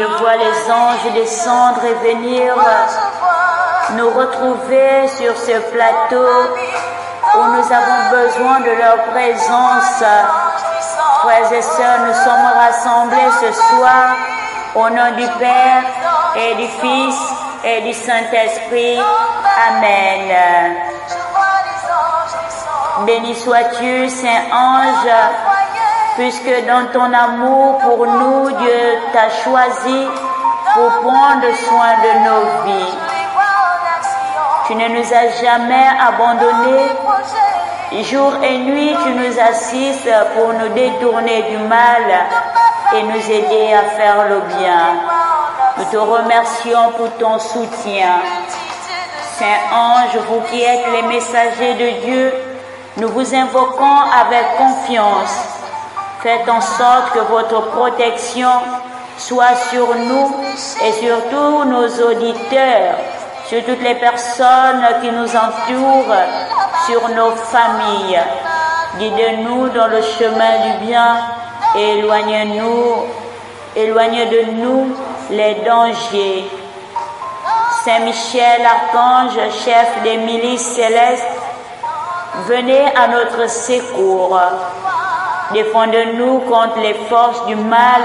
Je vois les anges descendre et venir nous retrouver sur ce plateau où nous avons besoin de leur présence. Frères et sœurs, nous sommes rassemblés ce soir au nom du Père et du Fils et du Saint-Esprit. Amen. Béni sois-tu, Saint-Ange, puisque dans ton amour pour nous, Dieu t'a choisi pour prendre soin de nos vies. Tu ne nous as jamais abandonnés. Jour et nuit, tu nous assistes pour nous détourner du mal et nous aider à faire le bien. Nous te remercions pour ton soutien. Saint-Ange, vous qui êtes les messagers de Dieu, nous vous invoquons avec confiance. Faites en sorte que votre protection soit sur nous et sur tous nos auditeurs, sur toutes les personnes qui nous entourent, sur nos familles. Guide-nous dans le chemin du bien et éloigne de nous les dangers. Saint Michel, archange, chef des milices célestes, venez à notre secours. Défendez-nous contre les forces du mal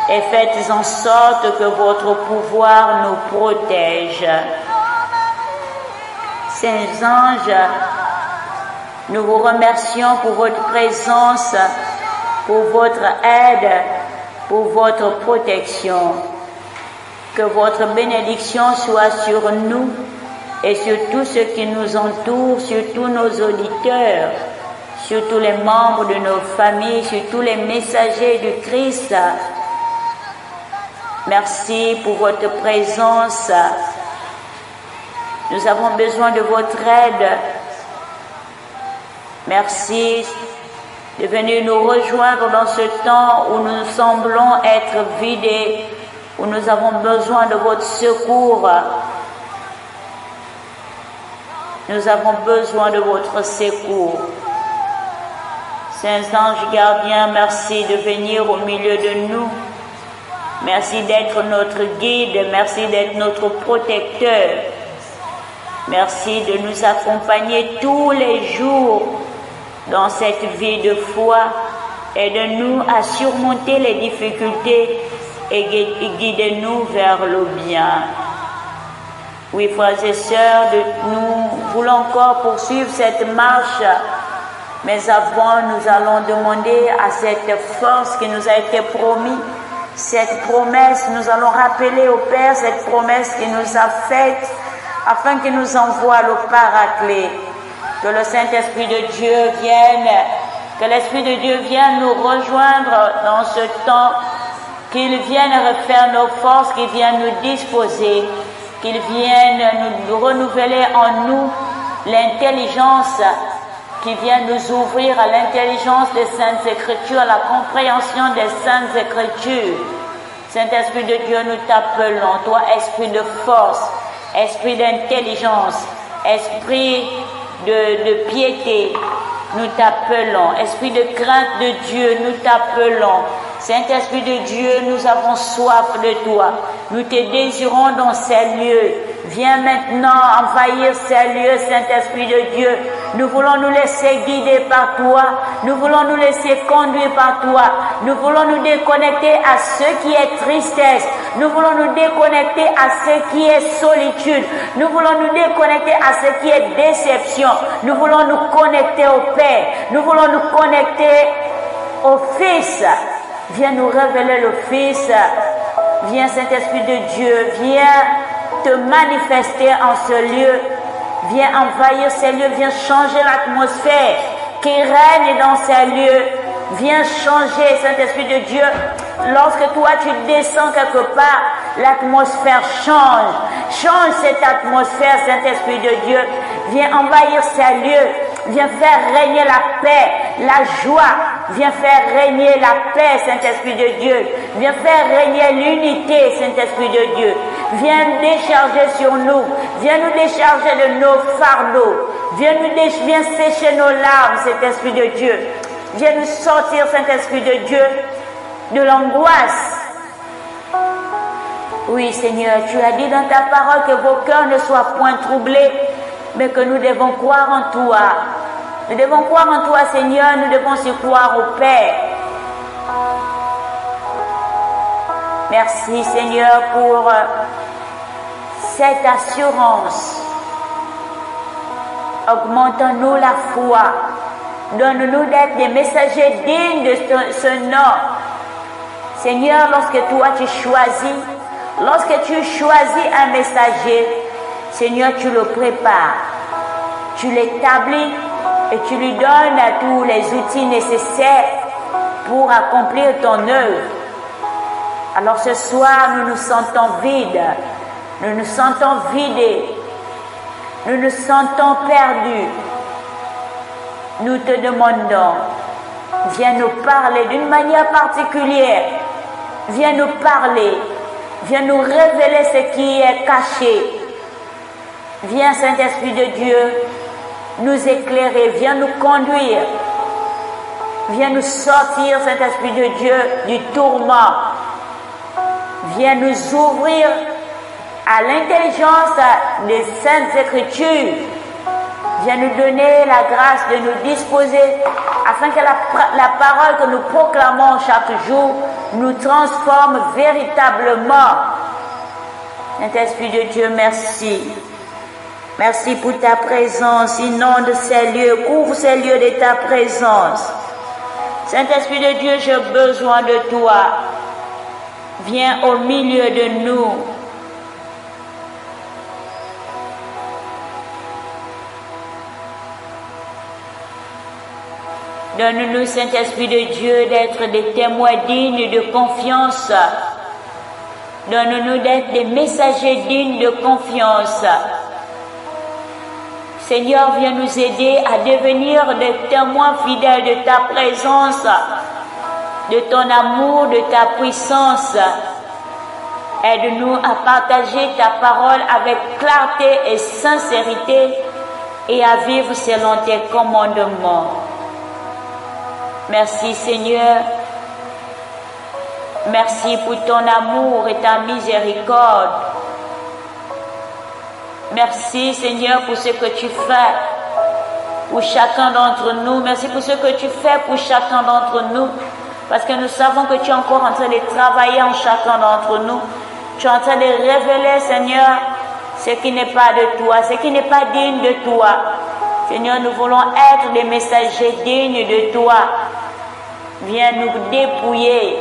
et faites en sorte que votre pouvoir nous protège. Saints anges, nous vous remercions pour votre présence, pour votre aide, pour votre protection. Que votre bénédiction soit sur nous et sur tous ceux qui nous entourent, sur tous nos auditeurs, sur tous les membres de nos familles, sur tous les messagers du Christ. Merci pour votre présence. Nous avons besoin de votre aide. Merci de venir nous rejoindre dans ce temps où nous semblons être vidés, où nous avons besoin de votre secours. Nous avons besoin de votre secours. Saints anges gardiens, merci de venir au milieu de nous. Merci d'être notre guide, merci d'être notre protecteur. Merci de nous accompagner tous les jours dans cette vie de foi et de nous à surmonter les difficultés et guider-nous vers le bien. Oui, frères et sœurs, nous voulons encore poursuivre cette marche, mais avant, nous allons demander à cette force qui nous a été promise, cette promesse, nous allons rappeler au Père cette promesse qu'il nous a faite afin qu'il nous envoie le Paraclet. Que le Saint-Esprit de Dieu vienne, que l'Esprit de Dieu vienne nous rejoindre dans ce temps, qu'il vienne refaire nos forces, qu'il vienne nous disposer, qu'il vienne nous renouveler en nous l'intelligence, qu'il vienne nous ouvrir à l'intelligence des Saintes Écritures, à la compréhension des Saintes Écritures. Saint-Esprit de Dieu, nous t'appelons, toi, Esprit de force, Esprit d'intelligence, Esprit de piété, nous t'appelons. Esprit de crainte de Dieu, nous t'appelons. Saint-Esprit de Dieu, nous avons soif de toi. Nous te désirons dans ces lieux. Viens maintenant envahir ces lieux, Saint-Esprit de Dieu. Nous voulons nous laisser guider par toi. Nous voulons nous laisser conduire par toi. Nous voulons nous déconnecter à ce qui est tristesse. Nous voulons nous déconnecter à ce qui est solitude. Nous voulons nous déconnecter à ce qui est déception. Nous voulons nous connecter au Père. Nous voulons nous connecter au Fils. Viens nous révéler le Fils. Viens, Saint-Esprit de Dieu, viens te manifester en ce lieu. Viens envahir ces lieux, viens changer l'atmosphère qui règne dans ces lieux. Viens changer, Saint-Esprit de Dieu. Lorsque toi tu descends quelque part, l'atmosphère change. Change cette atmosphère, Saint-Esprit de Dieu. Viens envahir ces lieux. Viens faire régner la paix, la joie. Viens faire régner la paix, Saint-Esprit de Dieu. Viens faire régner l'unité, Saint-Esprit de Dieu. Viens décharger sur nous. Viens nous décharger de nos fardeaux. Viens sécher nos larmes, Saint-Esprit de Dieu. Viens nous sortir, Saint-Esprit de Dieu, de l'angoisse. Oui, Seigneur, tu as dit dans ta parole que vos cœurs ne soient point troublés, mais que nous devons croire en toi. Nous devons croire en toi, Seigneur, nous devons se croire au Père. Merci, Seigneur, pour cette assurance. Augmente-nous la foi. Donne-nous d'être des messagers dignes de ce nom. Seigneur, lorsque toi tu choisis, lorsque tu choisis un messager, Seigneur, tu le prépares, tu l'établis et tu lui donnes tous les outils nécessaires pour accomplir ton œuvre. Alors ce soir, nous nous sentons vides, nous nous sentons vidés, nous nous sentons perdus. Nous te demandons, viens nous parler d'une manière particulière, viens nous parler, viens nous révéler ce qui est caché. Viens, Saint-Esprit de Dieu, nous éclairer, viens nous conduire, viens nous sortir, Saint-Esprit de Dieu, du tourment. Viens nous ouvrir à l'intelligence des Saintes Écritures. Viens nous donner la grâce de nous disposer afin que la parole que nous proclamons chaque jour nous transforme véritablement. Saint-Esprit de Dieu, merci. Merci pour ta présence. Inonde ces lieux, couvre ces lieux de ta présence. Saint-Esprit de Dieu, j'ai besoin de toi. Viens au milieu de nous. Donne-nous, Saint-Esprit de Dieu, d'être des témoins dignes de confiance. Donne-nous d'être des messagers dignes de confiance. Seigneur, viens nous aider à devenir des témoins fidèles de ta présence, de ton amour, de ta puissance. Aide-nous à partager ta parole avec clarté et sincérité et à vivre selon tes commandements. Merci, Seigneur. Merci pour ton amour et ta miséricorde. Merci, Seigneur, pour ce que tu fais pour chacun d'entre nous. Merci pour ce que tu fais pour chacun d'entre nous. Parce que nous savons que tu es encore en train de travailler en chacun d'entre nous. Tu es en train de révéler, Seigneur, ce qui n'est pas de toi, ce qui n'est pas digne de toi. Seigneur, nous voulons être des messagers dignes de toi. Viens nous dépouiller.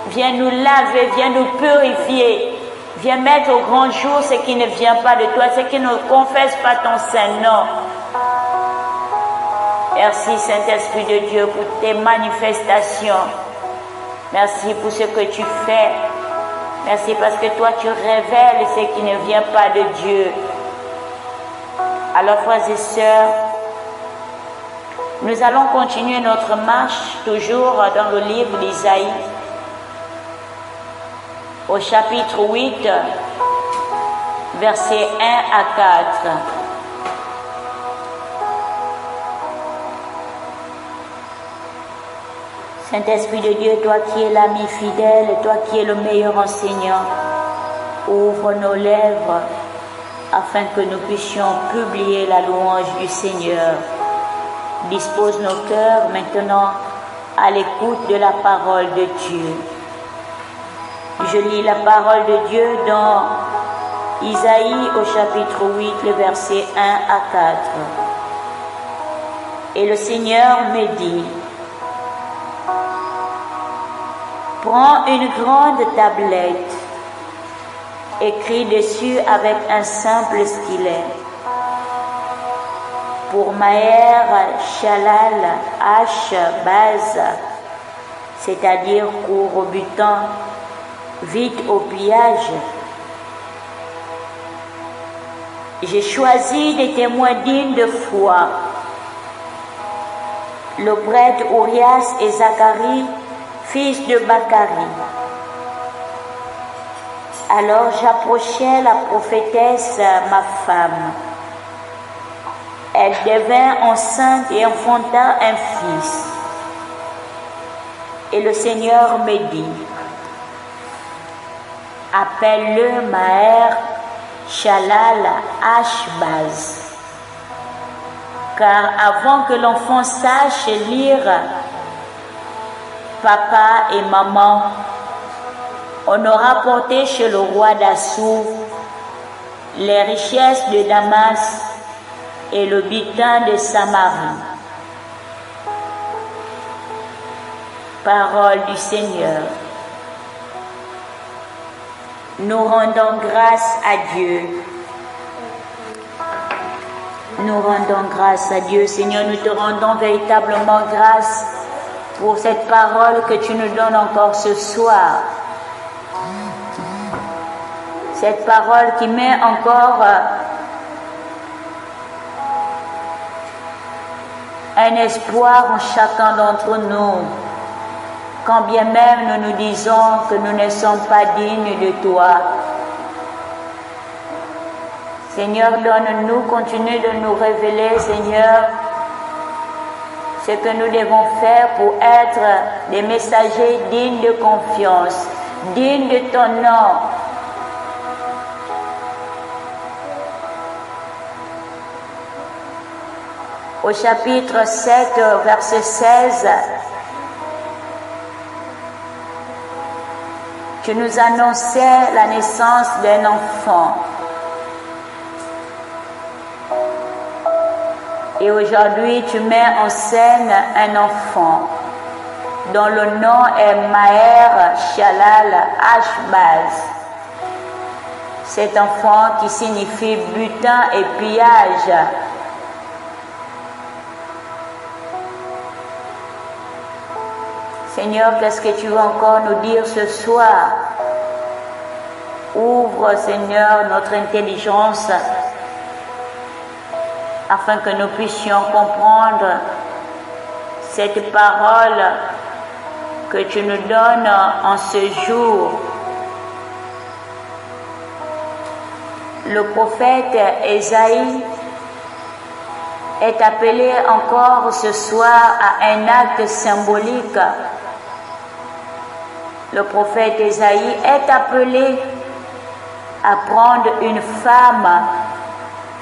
Viens nous laver, viens nous purifier. Viens mettre au grand jour ce qui ne vient pas de toi, ce qui ne confesse pas ton saint nom. Merci, Saint-Esprit de Dieu, pour tes manifestations. Merci pour ce que tu fais. Merci parce que toi, tu révèles ce qui ne vient pas de Dieu. Alors, frères et sœurs, nous allons continuer notre marche toujours dans le livre d'Isaïe, au chapitre 8, versets 1 à 4. Saint-Esprit de Dieu, toi qui es l'ami fidèle, toi qui es le meilleur enseignant, ouvre nos lèvres afin que nous puissions publier la louange du Seigneur. Dispose nos cœurs maintenant à l'écoute de la parole de Dieu. Je lis la parole de Dieu dans Isaïe au chapitre 8, le verset 1 à 4. Et le Seigneur me dit, prends une grande tablette, écris dessus avec un simple stylet. Pour Maher, Shalal, H, Baz, c'est-à-dire court au butin, vite au pillage. J'ai choisi des témoins dignes de foi, le prêtre Urias et Zacharie, fils de Bachari. Alors j'approchai la prophétesse, ma femme. Elle devint enceinte et enfanta un fils. Et le Seigneur me dit, Appelle-le Maher Shalal Ashbaz. Car avant que l'enfant sache lire, papa et maman, on aura porté chez le roi d'Assur les richesses de Damas et le butin de Samarie. Parole du Seigneur. Nous rendons grâce à Dieu. Nous rendons grâce à Dieu. Seigneur, nous te rendons véritablement grâce pour cette parole que tu nous donnes encore ce soir. Cette parole qui met encore un espoir en chacun d'entre nous, quand bien même nous nous disons que nous ne sommes pas dignes de toi. Seigneur, donne-nous, continue de nous révéler, Seigneur, ce que nous devons faire pour être des messagers dignes de confiance, dignes de ton nom. Au chapitre 7, verset 16, tu nous annonçais la naissance d'un enfant. Et aujourd'hui, tu mets en scène un enfant dont le nom est Maher Shalal Ashbaz. Cet enfant qui signifie butin et pillage. Seigneur, qu'est-ce que tu veux encore nous dire ce soir? Ouvre, Seigneur, notre intelligence afin que nous puissions comprendre cette parole que tu nous donnes en ce jour. Le prophète Ésaïe est appelé encore ce soir à un acte symbolique. Le prophète Ésaïe est appelé à prendre une femme,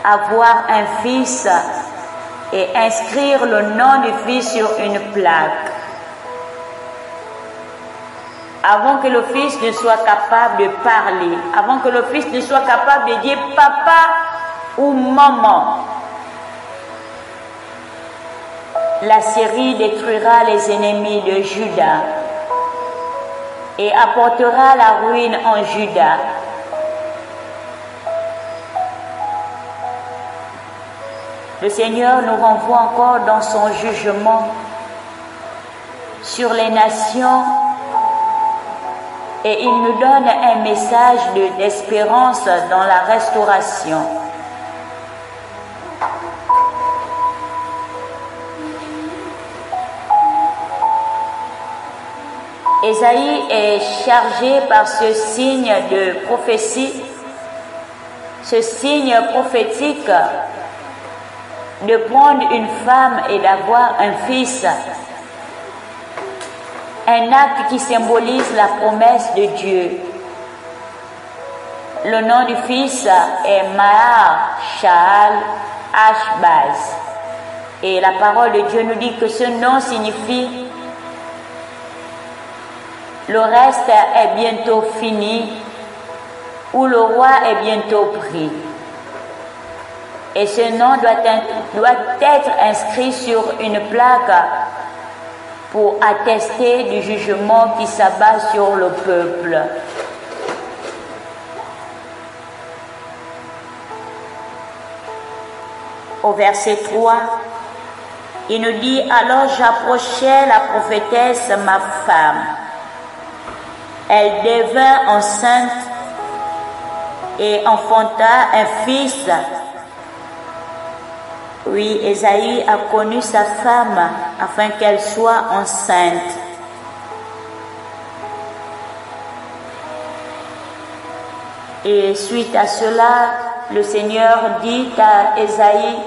avoir un fils et inscrire le nom du fils sur une plaque. Avant que le fils ne soit capable de parler, avant que le fils ne soit capable de dire papa ou maman, l'Assyrie détruira les ennemis de Juda et apportera la ruine en Juda. Le Seigneur nous renvoie encore dans son jugement sur les nations et il nous donne un message d'espérance dans la restauration. Ésaïe est chargé par ce signe de prophétie, ce signe prophétique de prendre une femme et d'avoir un fils. Un acte qui symbolise la promesse de Dieu. Le nom du fils est Maher Shalal Ashbaz. Et la parole de Dieu nous dit que ce nom signifie le reste est bientôt fini ou le roi est bientôt pris. Et ce nom doit être inscrit sur une plaque pour attester du jugement qui s'abat sur le peuple. Au verset 3, il nous dit « Alors j'approchai la prophétesse, ma femme. Elle devint enceinte et enfanta un fils. » Oui, Ésaïe a connu sa femme afin qu'elle soit enceinte. Et suite à cela, le Seigneur dit à Ésaïe,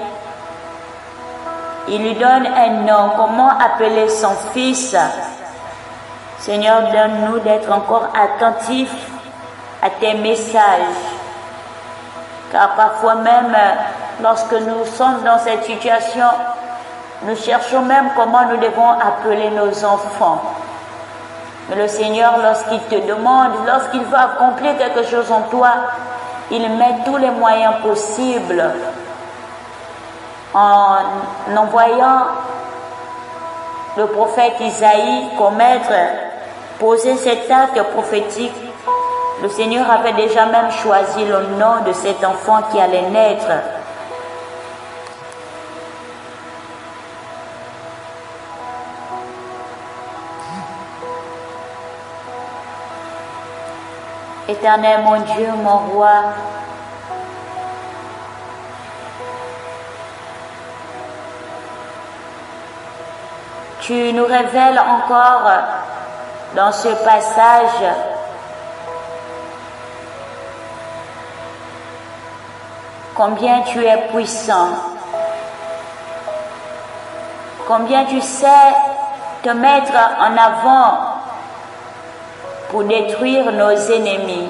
il lui donne un nom, comment appeler son fils. Seigneur, donne-nous d'être encore attentifs à tes messages. Car parfois même, lorsque nous sommes dans cette situation, nous cherchons même comment nous devons appeler nos enfants. Mais le Seigneur, lorsqu'il te demande, lorsqu'il veut accomplir quelque chose en toi, il met tous les moyens possibles en envoyant le prophète Isaïe poser cet acte prophétique. Le Seigneur avait déjà même choisi le nom de cet enfant qui allait naître. Éternel mon Dieu, mon roi, tu nous révèles encore dans ce passage combien tu es puissant, combien tu sais te mettre en avant pour détruire nos ennemis,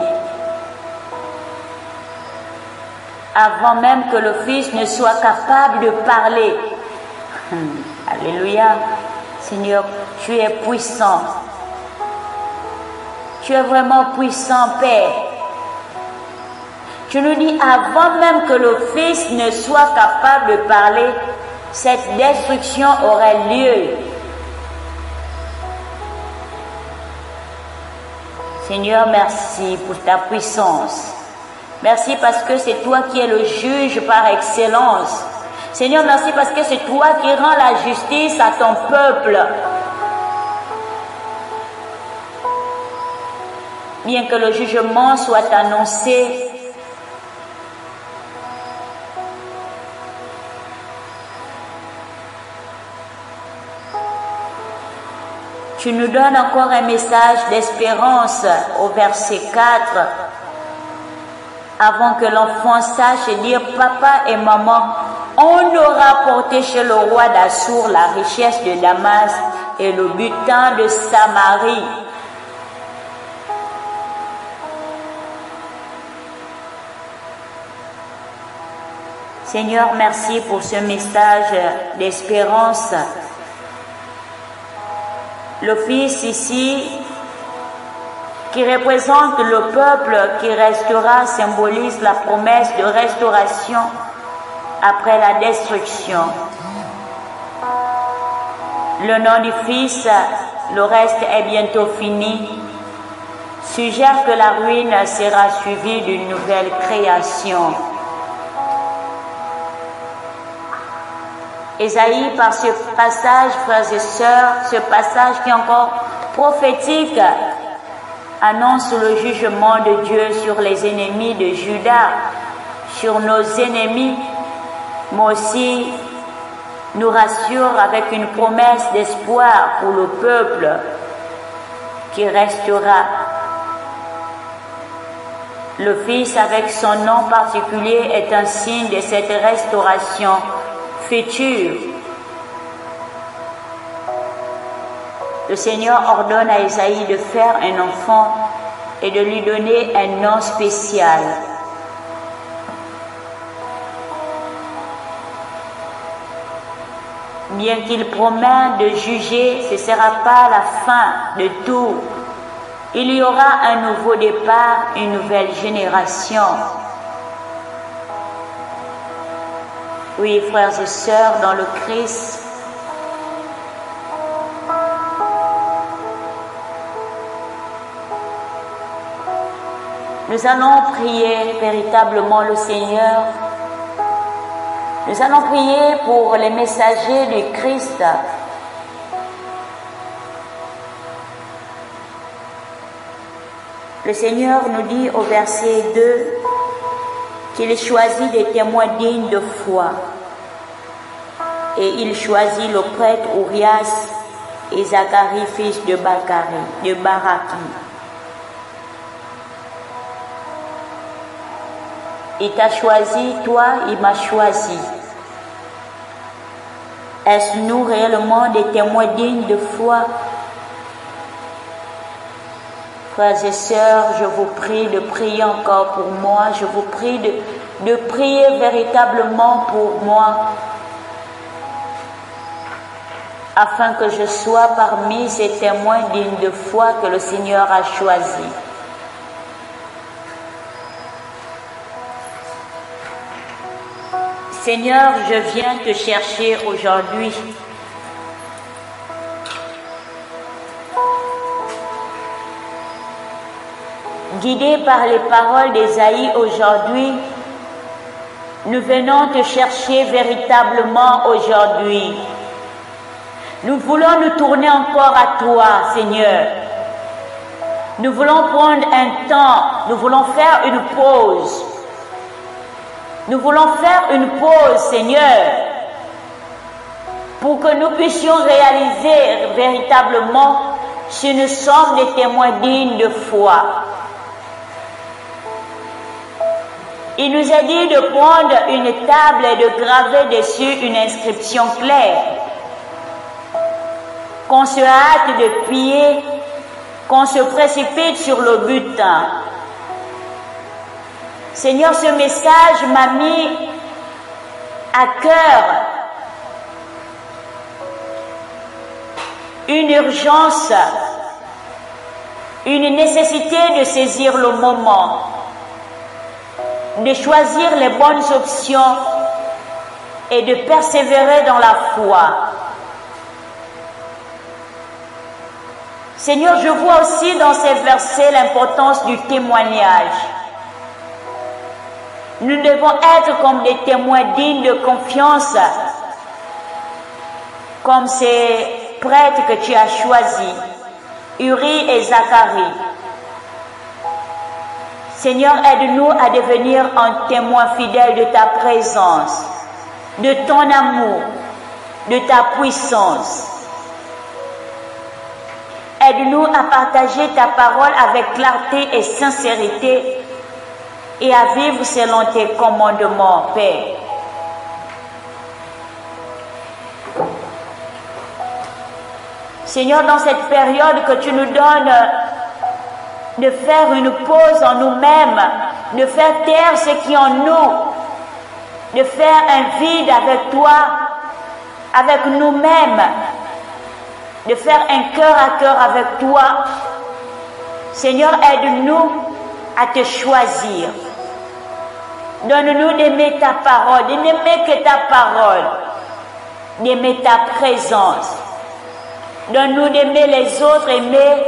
avant même que le Fils ne soit capable de parler. Alléluia. Seigneur, tu es puissant. Tu es vraiment puissant, Père. Tu nous dis, avant même que le Fils ne soit capable de parler, cette destruction aurait lieu. Seigneur, merci pour ta puissance. Merci parce que c'est toi qui es le juge par excellence. Seigneur, merci parce que c'est toi qui rends la justice à ton peuple. Bien que le jugement soit annoncé, tu nous donnes encore un message d'espérance au verset 4. Avant que l'enfant sache dire papa et maman, on aura porté chez le roi d'Assur la richesse de Damas et le butin de Samarie. Seigneur, merci pour ce message d'espérance. Le Fils ici, qui représente le peuple qui restera, symbolise la promesse de restauration après la destruction. Le nom du Fils, le reste est bientôt fini, suggère que la ruine sera suivie d'une nouvelle création. Ésaïe, par ce passage, frères et sœurs, ce passage qui est encore prophétique, annonce le jugement de Dieu sur les ennemis de Juda, sur nos ennemis, mais aussi nous rassure avec une promesse d'espoir pour le peuple qui restera. Le Fils, avec son nom particulier, est un signe de cette restauration future. Le Seigneur ordonne à Isaïe de faire un enfant et de lui donner un nom spécial. Bien qu'il promet de juger, ce ne sera pas la fin de tout. Il y aura un nouveau départ, une nouvelle génération. Oui, frères et sœurs, dans le Christ, nous allons prier véritablement le Seigneur. Nous allons prier pour les messagers du Christ. Le Seigneur nous dit au verset 2 qu'il choisit des témoins dignes de foi. Et il choisit le prêtre Urias et Zacharie, fils de Baraki. Il t'a choisi, toi, il m'a choisi. Est-ce nous réellement des témoins dignes de foi? Frères et sœurs, je vous prie de prier encore pour moi. Je vous prie de prier véritablement pour moi, afin que je sois parmi ces témoins dignes de foi que le Seigneur a choisis. Seigneur, je viens te chercher aujourd'hui. Guidés par les paroles d'Ésaïe aujourd'hui, nous venons te chercher véritablement aujourd'hui. Nous voulons nous tourner encore à toi, Seigneur. Nous voulons prendre un temps, nous voulons faire une pause. Nous voulons faire une pause, Seigneur, pour que nous puissions réaliser véritablement si nous sommes des témoins dignes de foi. Il nous a dit de prendre une table et de graver dessus une inscription claire. Qu'on se hâte de prier, qu'on se précipite sur le but. Seigneur, ce message m'a mis à cœur une urgence, une nécessité de saisir le moment, de choisir les bonnes options et de persévérer dans la foi. Seigneur, je vois aussi dans ces versets l'importance du témoignage. Nous devons être comme des témoins dignes de confiance, comme ces prêtres que tu as choisis, Uri et Zacharie. Seigneur, aide-nous à devenir un témoin fidèle de ta présence, de ton amour, de ta puissance. Aide-nous à partager ta parole avec clarté et sincérité et à vivre selon tes commandements, Père. Seigneur, dans cette période que tu nous donnes de faire une pause en nous-mêmes, de faire taire ce qui est en nous, de faire un vide avec toi, avec nous-mêmes, de faire un cœur à cœur avec toi. Seigneur, aide-nous à te choisir. Donne-nous d'aimer ta parole, de n'aimer que ta parole, d'aimer ta présence. Donne-nous d'aimer les autres, aimer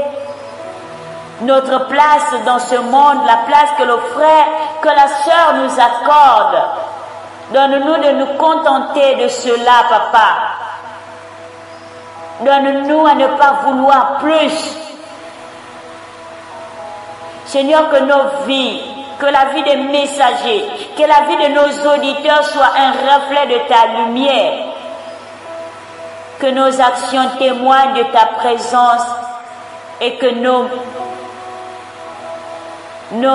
notre place dans ce monde, la place que le frère, que la sœur nous accorde. Donne-nous de nous contenter de cela, Papa. Donne-nous à ne pas vouloir plus. Seigneur, que nos vies, que la vie des messagers, que la vie de nos auditeurs soit un reflet de ta lumière. Que nos actions témoignent de ta présence et que nos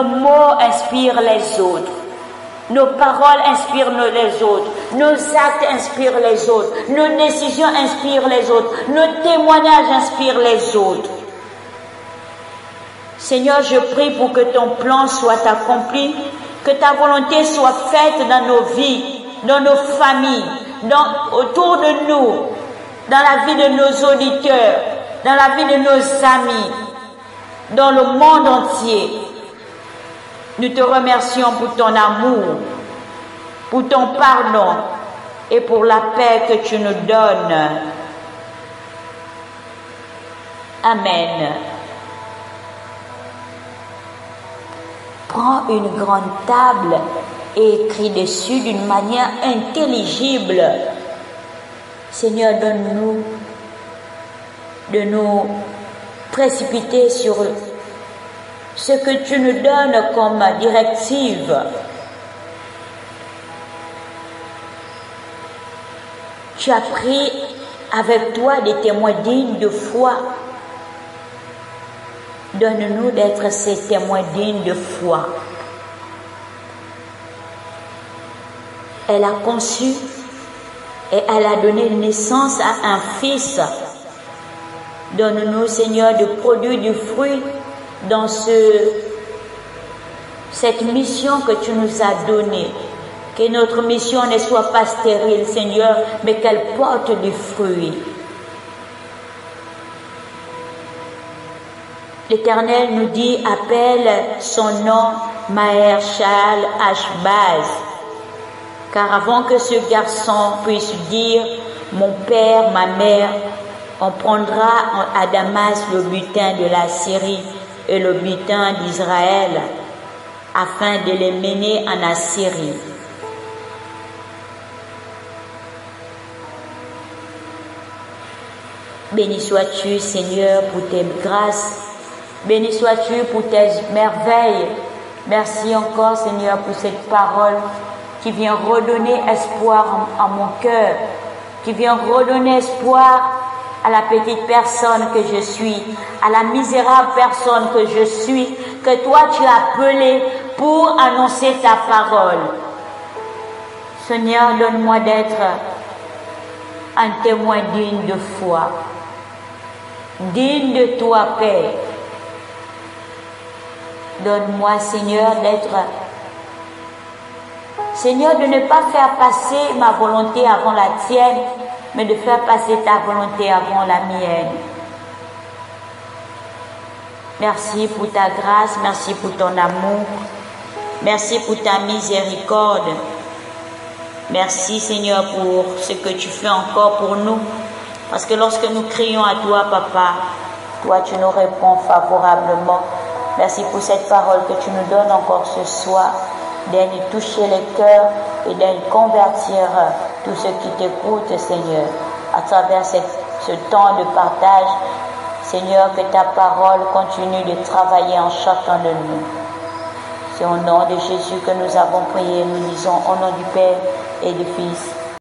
mots inspirent les autres. Nos paroles inspirent les autres. Nos actes inspirent les autres. Nos décisions inspirent les autres. Nos témoignages inspirent les autres. Seigneur, je prie pour que ton plan soit accompli, que ta volonté soit faite dans nos vies, dans nos familles, autour de nous, dans la vie de nos auditeurs, dans la vie de nos amis, dans le monde entier. Nous te remercions pour ton amour, pour ton pardon et pour la paix que tu nous donnes. Amen. Prends une grande table et écris dessus d'une manière intelligible. Seigneur, donne-nous de nous précipiter sur ce que tu nous donnes comme directive. Tu as pris avec toi des témoins dignes de foi. Donne-nous d'être ces témoins dignes de foi. Elle a conçu et elle a donné naissance à un fils. Donne-nous, Seigneur, de produire du fruit dans cette mission que tu nous as donnée. Que notre mission ne soit pas stérile, Seigneur, mais qu'elle porte du fruit. L'Éternel nous dit, appelle son nom Maher-Shalal Hash-Baz. Car avant que ce garçon puisse dire, mon père, ma mère, on prendra à Damas le butin de la Syrie et le butin d'Israël, afin de les mener en Assyrie. Béni sois-tu, Seigneur, pour tes grâces. Béni sois-tu pour tes merveilles. Merci encore, Seigneur, pour cette parole qui vient redonner espoir en mon cœur, qui vient redonner espoir à la petite personne que je suis, à la misérable personne que je suis, que toi tu as appelé pour annoncer ta parole. Seigneur, donne-moi d'être un témoin digne de foi, digne de toi, Père. Donne-moi, Seigneur, Seigneur, de ne pas faire passer ma volonté avant la tienne, mais de faire passer ta volonté avant la mienne. Merci pour ta grâce, merci pour ton amour, merci pour ta miséricorde. Merci, Seigneur, pour ce que tu fais encore pour nous. Parce que lorsque nous crions à toi, Papa, toi, tu nous réponds favorablement. Merci pour cette parole que tu nous donnes encore ce soir, d'aller toucher les cœurs et d'aller convertir tous ceux qui t'écoutent, Seigneur, à travers ce temps de partage. Seigneur, que ta parole continue de travailler en chacun de nous. C'est au nom de Jésus que nous avons prié. Nous disons au nom du Père et du Fils